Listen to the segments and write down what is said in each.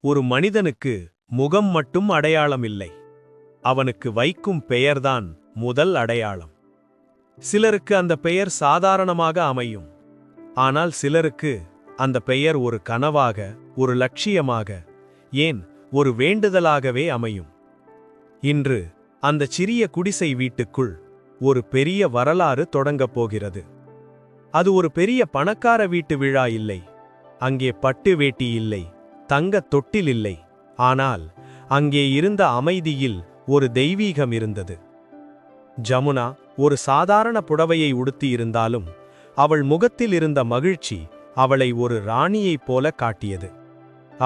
ஒரு மனிதனுக்கு முகம் மட்டும் அடையாளம் இல்லை. அவனுக்கு வைக்கும் பெயர்தான் முதல் அடையாளம். சிலருக்கு அந்த பெயர் சாதாரணமாக அமையும். ஆனால் சிலருக்கு அந்த பெயர் ஒரு கனவாக, ஒரு லட்சியமாக, ஏன் ஒரு வேண்டுதலாகவே அமையும். இன்று அந்த சிறிய குடிசை வீட்டுக்குள் ஒரு பெரிய வரலாறு தொடங்கப் போகிறது. அது ஒரு பெரிய பணக்கார வீட்டு விழா இல்லை. அங்கே பட்டு வேட்டி இல்லை, தங்கத் தொட்டில் இல்லை. ஆனால் அங்கே இருந்த அமைதியில் ஒரு தெய்வீகம் இருந்தது. ஜமுனா ஒரு சாதாரண புடவையை உடுத்தியிருந்தாலும் அவள் முகத்தில் இருந்த மகிழ்ச்சி அவளை ஒரு ராணியைப் போல காட்டியது.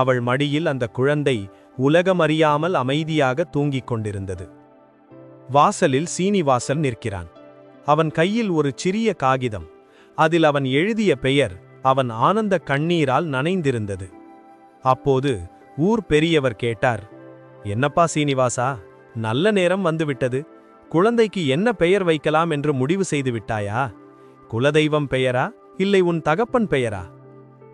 அவள் மடியில் அந்த குழந்தை உலகமறியாமல் அமைதியாக தூங்கிக் கொண்டிருந்தது. வாசலில் சீனிவாசன் நிற்கிறான். அவன் கையில் ஒரு சிறிய காகிதம். அதில் அவன் எழுதிய பெயர் அவன் ஆனந்த கண்ணீரால் நனைந்திருந்தது. அப்போது ஊர் பெரியவர் கேட்டார், என்னப்பா சீனிவாசா, நல்ல நேரம் வந்துவிட்டது. குழந்தைக்கு என்ன பெயர் வைக்கலாம் என்று முடிவு செய்து விட்டாயா? குலதெய்வம் பெயரா, இல்லை உன் தகப்பன் பெயரா?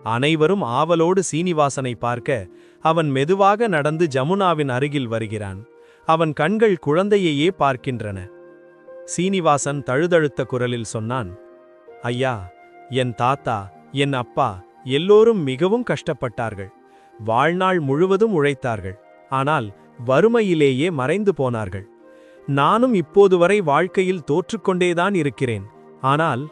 அனைவரும் ஆவலோடு சீனிவாசனை பார்க்க அவன் மெதுவாக நடந்து ஜமுனாவின் அருகில் வருகிறான். அவன் கண்கள் குழந்தையையே பார்க்கின்றன. சீனிவாசன் தழுதழுத்த குரலில் சொன்னான், ஐயா, என் தாத்தா, என் அப்பா எல்லோரும் மிகவும் கஷ்டப்பட்டார்கள். வாழ்நாள் முழுவதும் உழைத்தார்கள். ஆனால் வறுமையிலேயே மறைந்து போனார்கள். நானும் இப்போது வரை வாழ்க்கையில் தோற்றுக்கொண்டேதான் இருக்கிறேன். ஆனால்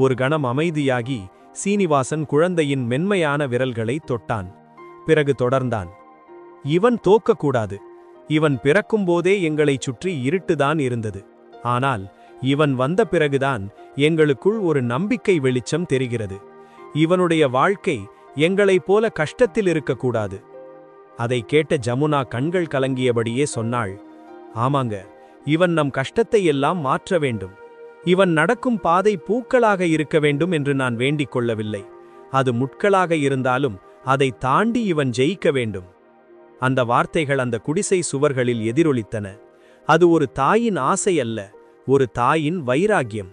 ஒரு கணம் அமைதியாகி சீனிவாசன் குழந்தையின் மென்மையான விரல்களை தொட்டான். பிறகு தொடர்ந்தான், இவன் தோக்கக்கூடாது. இவன் பிறக்கும்போதே எங்களைச் சுற்றி இருட்டுதான் இருந்தது. ஆனால் இவன் வந்த பிறகுதான் எங்களுக்குள் ஒரு நம்பிக்கை வெளிச்சம் தெரிகிறது. இவனுடைய வாழ்க்கை எங்களைப் போல கஷ்டத்தில் இருக்கக்கூடாது. அதை கேட்ட ஜமுனா கண்கள் கலங்கியபடியே சொன்னாள், ஆமாங்க, இவன் நம் கஷ்டத்தை எல்லாம் மாற்ற வேண்டும். இவன் நடக்கும் பாதை பூக்களாக இருக்க வேண்டும் என்று நான் வேண்டிக் கொள்ளவில்லை. அது முட்களாக இருந்தாலும் அதை தாண்டி இவன் ஜெயிக்க வேண்டும். அந்த வார்த்தைகள் அந்த குடிசை சுவர்களில் எதிரொலித்தன. அது ஒரு தாயின் ஆசை அல்ல, ஒரு தாயின் வைராக்கியம்.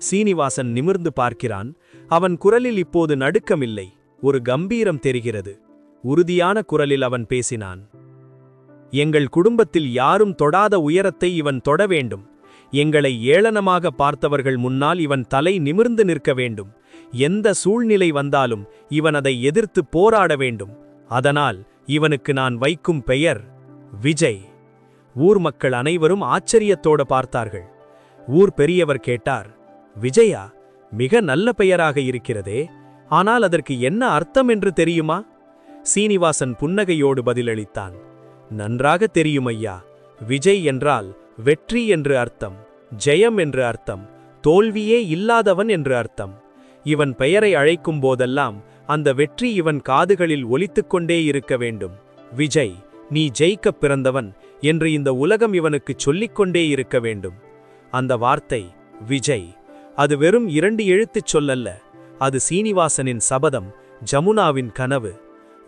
சீனிவாசன் நிமிர்ந்து பார்க்கிறான். அவன் குரலில் இப்போது நடுக்கமில்லை, ஒரு கம்பீரம் தெரிகிறது. உறுதியான குரலில் அவன் பேசினான், எங்கள் குடும்பத்தில் யாரும் தொடாத உயரத்தை இவன் தொட வேண்டும். எங்களை ஏளனமாக பார்த்தவர்கள் முன்னால் இவன் தலை நிமிர்ந்து நிற்க வேண்டும். எந்த சூழ்நிலை வந்தாலும் இவன் அதை எதிர்த்து போராட வேண்டும். அதனால் இவனுக்கு நான் வைக்கும் பெயர் விஜய். ஊர் மக்கள் அனைவரும் ஆச்சரியத்தோடு பார்த்தார்கள். ஊர் பெரியவர் கேட்டார், விஜயா, மிக நல்ல பெயராக இருக்கிறதே. ஆனால் அதற்கு என்ன அர்த்தம் என்று தெரியுமா? சீனிவாசன் புன்னகையோடு பதிலளித்தான், நன்றாக தெரியும் ஐயா. விஜய் என்றால் வெற்றி என்று அர்த்தம், ஜெயம் என்று அர்த்தம், தோல்வியே இல்லாதவன் என்று அர்த்தம். இவன் பெயரை அழைக்கும் போதெல்லாம் அந்த வெற்றி இவன் காதுகளில் ஒலித்துக்கொண்டே இருக்க வேண்டும். விஜய், நீ ஜெயிக்கப் பிறந்தவன் என்று இந்த உலகம் இவனுக்கு சொல்லிக்கொண்டே இருக்க வேண்டும். அந்த வார்த்தை விஜய், அது வெறும் 2 எழுத்துச் சொல்லல்ல. அது சீனிவாசனின் சபதம், ஜமுனாவின் கனவு.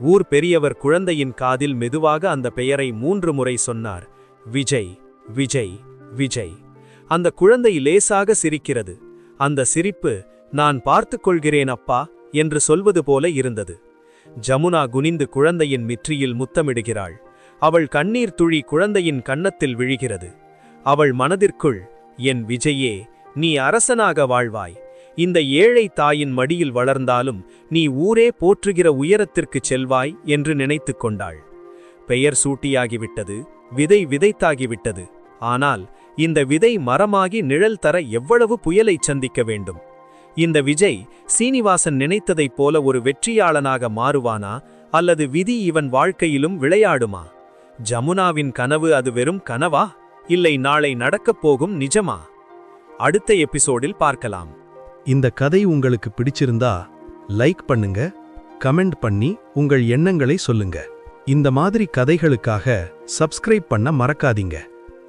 ஊர் பெரியவர் குழந்தையின் காதில் மெதுவாக அந்த பெயரை 3 முறை சொன்னார், விஜய், விஜய், விஜய். அந்த குழந்தை லேசாக சிரிக்கிறது. அந்த சிரிப்பு, நான் பார்த்துக் கொள்கிறேன் அப்பா என்று சொல்வது போல இருந்தது. ஜமுனா குனிந்து குழந்தையின் மிற்றியில் முத்தமிடுகிறாள். அவள் கண்ணீர் துளி குழந்தையின் கன்னத்தில் விழுகிறது. அவள் மனதிற்குள், என் விஜயே, நீ அரசனாக வாழ்வாய். இந்த ஏழை தாயின் மடியில் வளர்ந்தாலும் நீ ஊரே போற்றுகிற உயரத்திற்குச் செல்வாய் என்று நினைத்து கொண்டாள். பெயர் சூட்டியாகிவிட்டது, விதை விதைத்தாகிவிட்டது. ஆனால் இந்த விதை மரமாகி நிழல் தர எவ்வளவு புயலைச் சந்திக்க வேண்டும்? இந்த விஜய் சீனிவாசன் நினைத்ததைப் போல ஒரு வெற்றியாளனாக மாறுவானா, அல்லது விதி இவன் வாழ்க்கையிலும் விளையாடுமா? ஜமுனாவின் கனவு அது வெறும் கனவா, இல்லை நாளை நடக்கப் போகும் நிஜமா? அடுத்த எபிசோடில் பார்க்கலாம். இந்த கதை உங்களுக்கு பிடிச்சிருந்தா லைக் பண்ணுங்க, கமெண்ட் பண்ணி உங்கள் எண்ணங்களை சொல்லுங்க. இந்த மாதிரி கதைகளுக்காக சப்ஸ்கிரைப் பண்ண மறக்காதீங்க.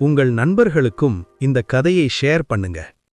உங்கள் நண்பர்களுக்கும் இந்த கதையை ஷேர் பண்ணுங்க.